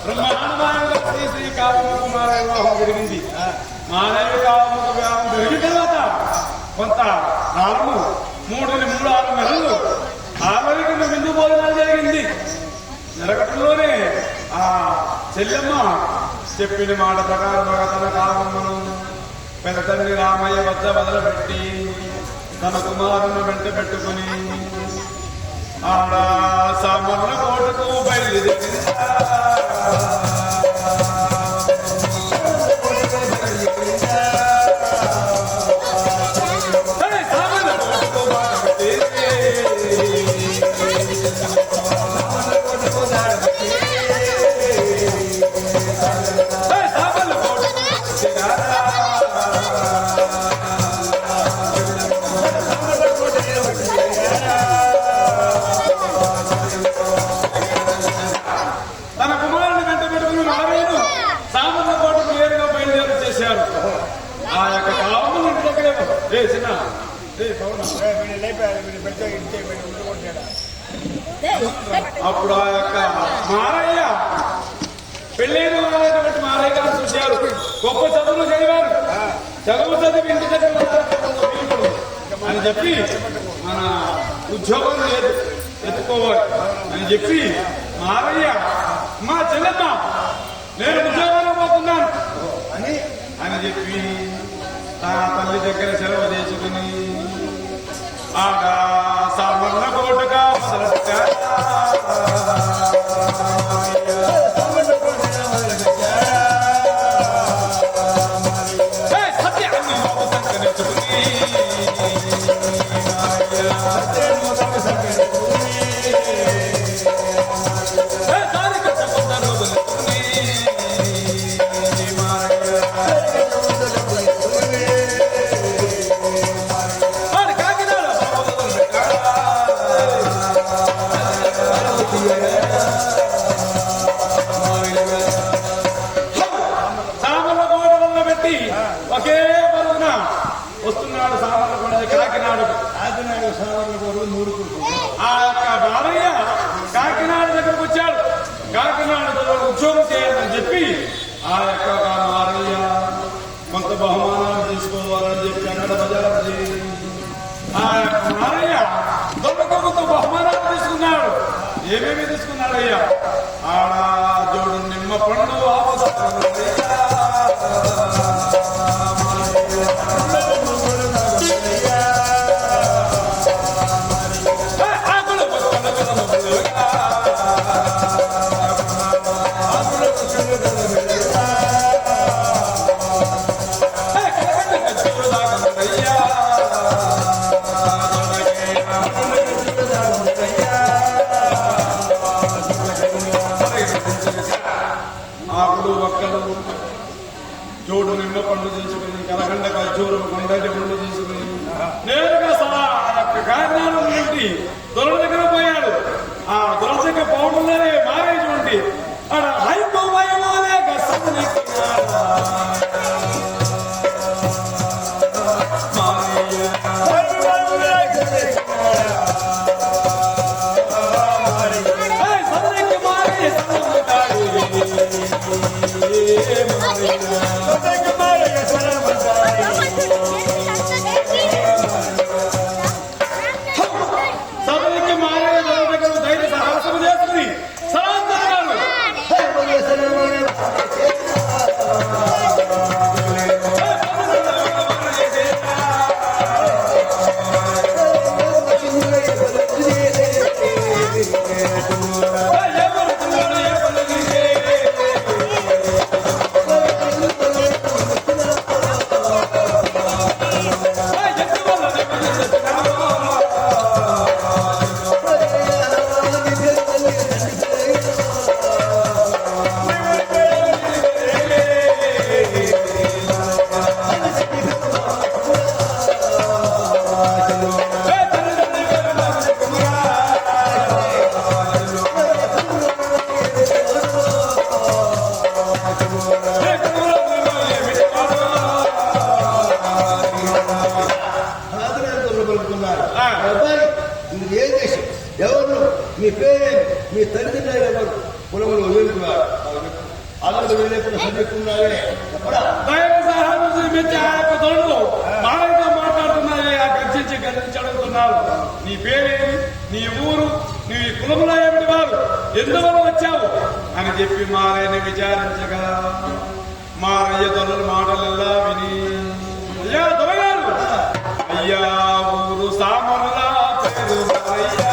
బ్రహ్మాండమైన శ్రీ కామకుమార వివాహం జరిగింది. మానవ కామక వివాహం జరిగిన తర్వాత కొంత కాలము 3 నెలలు ఆరోగ్యం విందు భోజనాలు జరిగింది. జరగటంలోనే ఆ చెల్లెమ్మ చెప్పిన మాట ప్రకారం తన కామమ్మను పెద్ద తండ్రి రామయ్య వద్ద వదలబెట్టి తన కుమారుని వెంట పెట్టుకుని ఆడ సామర్ల కోటకు బయలుదేరి అప్పుడు ఆ యొక్క మారయ్య పెళ్ళైన వాళ్ళైనటువంటి మారయ్య గారు చూశారు. గొప్ప చదువులు చదివారు. చదువు చదివి ఇంటి దగ్గర అని చెప్పి మన ఉద్యోగం ఎత్తుకోవాలి అని చెప్పి మారయ్య మా చెల్లెమ్మ నేను ఉద్యోగంలో పోతున్నాను అని చెప్పి తన తల్లి దగ్గర సెలవు చేసుకుని ఆగా సామర్ల కోటగా ఒకే పరుగున వస్తున్నాడు సామర్లకోట కాకినాడ. ఆ యొక్క బాలయ్య కాకినాడ దగ్గరకు వచ్చాడు. కాకినాడలో ఉద్యోగం చేయాలని చెప్పి ఆ యొక్క బాలయ్య కొంత బహుమానాలు తీసుకోవాలని చెప్పి అక్కడ బజారు చేసి ఆ యొక్క బాలయ్య కొంత బహుమానాలు తీసుకున్నాడు. ఏమేమి తీసుకున్నాడయ్యా? ఆడ జోడు నిమ్మ పండు జోడు నిమ్మ పండు తీసుకుని కలగండ ఖర్జూరం కొండటి పండు తీసుకుని నేరుగా కాకినాడ నుండి దొరల దగ్గర పోయాడు. ఆ దొరల దగ్గర పోవడంలోనే మారేటువంటి మీ తల్లిదండ్రులు ఎవరు పొలంలో వదులుకున్నారు అందరూ వెళ్ళేప్పుడు చదువుకున్నారే దైవ సహాయం మెచ్చి ఆ యొక్క తోడు మారయ్యతో మాట్లాడుతున్నారే ఆ గర్జించి అడుగుతున్నారు. నీ పేరేమి, నీ ఊరు, నీ కులంలో ఏమిటి వారు, ఎందువల్ల వచ్చావు అని చెప్పి మారయ్యని విచారించగా మారయ్య దొరల మాటలెల్లా విని అయ్యా దొరగారు, అయ్యా ఊరు సామరుల పేరు మారయ్య,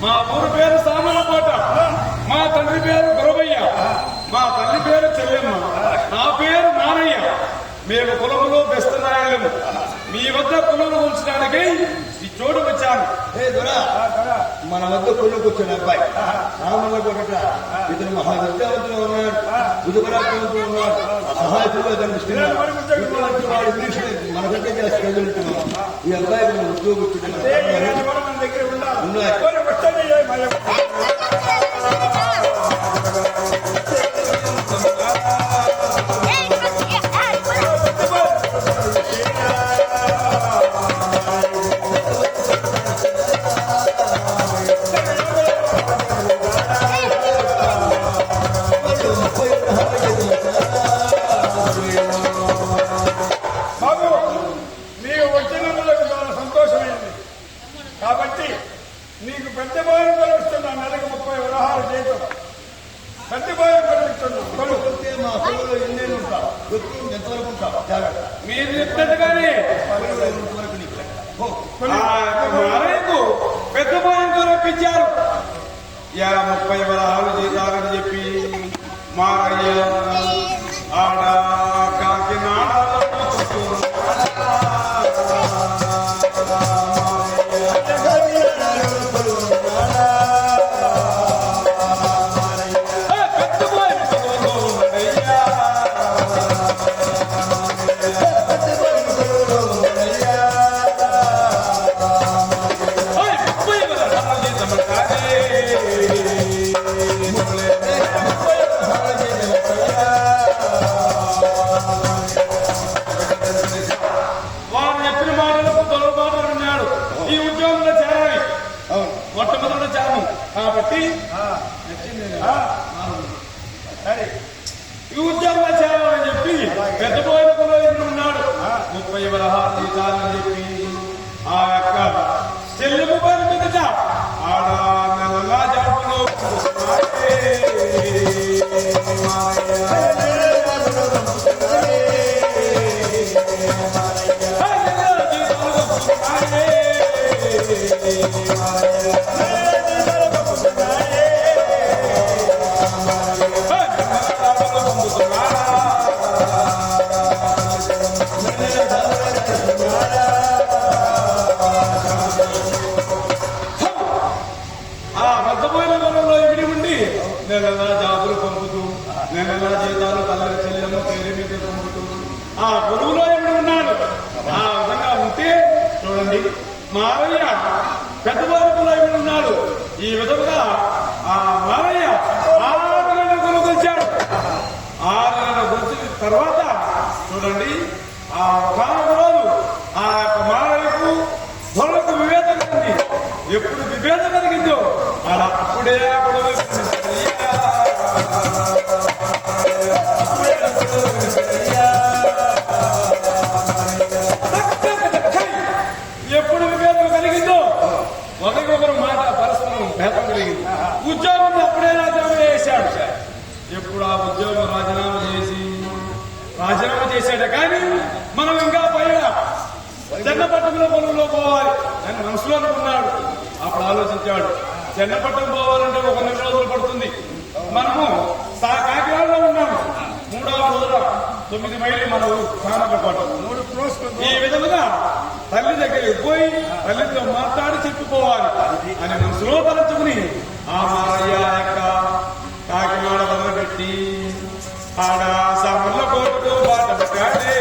మా ఊరు పేరు సామలకోట, మా తండ్రి పేరు గురవయ్య, మా తల్లి పేరు చెల్లెమ్మ, నా పేరు నానయ్య. మేము కులములో బెస్తనాయలము. మీ వద్ద కులము ఉంచడానికి ఈ చోటు వచ్చాను. మన వద్ద కొల్లుకు వచ్చిన అబ్బాయి సామలకోట ఇతను మహావిద్యావంతులు ఉన్నాడు, బుధపరాత్మతో ఉన్నాడు, సహాయకులుగా కనిపిస్తున్నాడు. మన దగ్గర చేస్తున్నట్టున్నాం. ఈ అబ్బాయి మనం ఉద్యోగం ఉన్నాయి. కాబట్టి నీకు పెద్ద భయం కలుగుతున్నా. నెలకు 30 వరహాలు చేయటం పెద్ద భయం కలుగుతున్నావు. మా పొలంలో ఎన్నేళ్ళు ఉంటావు, ఎంతవరకు ఉంటావు జాగ్రత్త. మీరు చెప్పినట్టుగానే మారయ్యకు పెద్ద భయంతో రప్పించారు. 30 వరహాలు జీతాలని చెప్పి మారయ్య ఆడ కాకినాడ మొట్టమొదటి చాము కాబట్టి ఈ ఉద్యోగంలో చేరాలని చెప్పి పెద్ద పోయిన కులో ఉన్నాడు. 30 వరహాలు జీతాలని చెప్పి ఆ యొక్క చెల్లెము పైన మీదట ఆడ నెలలా జాబులో నెలలా జాబులు పంపుతూ నెలలా జీతాలు తల్లి చెల్లెలు పేరు మీద పంపుతూ ఆ గురువులో ఎప్పుడు ఉన్నాడు. ఆ విధంగా ఉంటే చూడండి మారయ్య పెద్ద వరకులో ఎప్పుడు ఉన్నాడు. ఈ విధంగా ఆ మారయ్య 6 నెలల కొనుకొచ్చాడు. 6 నెలల గుర్చిన తర్వాత చూడండి ఆ రోజు ఆ యొక్క మారయ్యకు ధరలకు విభేదం కలిగింది. ఎప్పుడు విభేదం కలిగిందో అలా అప్పుడే ఎప్పుడు విభేదం కలిగిందో ఒకరికొకరు మాట పరస్పరం భేదం కలిగింది. ఉద్యోగం అప్పుడే రాజీనామా చేశాడు. ఎప్పుడు ఆ ఉద్యోగం రాజీనామా చేశాడు. కానీ మనం ఇంకా పైన చెన్నపట్టణంలో పొలంలో పోవాలి అని మనసులో అనుకున్నాడు. అప్పుడు ఆలోచించాడు, చెన్నపట్నం పోవాలంటే ఒక 2 రోజులు పడుతుంది. మనము కాకినాడలో ఉన్నాము. 3వ రోజున 9 మైళ్ళు మన స్థానంలో పాటు 3 క్రోస్ ఈ విధముగా తల్లి దగ్గరికి పోయి తల్లితో మాట్లాడి చెప్పుకోవాలి అని మనసులో తలంచుకుని ఆ మారయ్య యొక్క కాకినాడ వదలబెట్టి ఆడ సమర్ల కోటుతో బాట పెట్టాడే.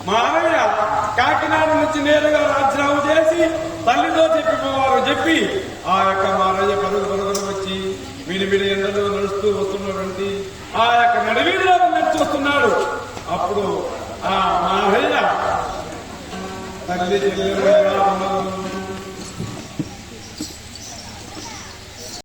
మారయ్య కాకినాడ నుంచి నేరుగా రాజీనామా చేసి తల్లితో చెప్పిపోవాలని చెప్పి ఆ యొక్క మారయ్య పరుగులు వచ్చి మిడిమిడి ఎండలో నడుస్తూ వస్తున్నటువంటి ఆ యొక్క నడివీధిలో నడిచి వస్తున్నాడు. అప్పుడు ఆ మారయ్య తల్లి చెల్లెలు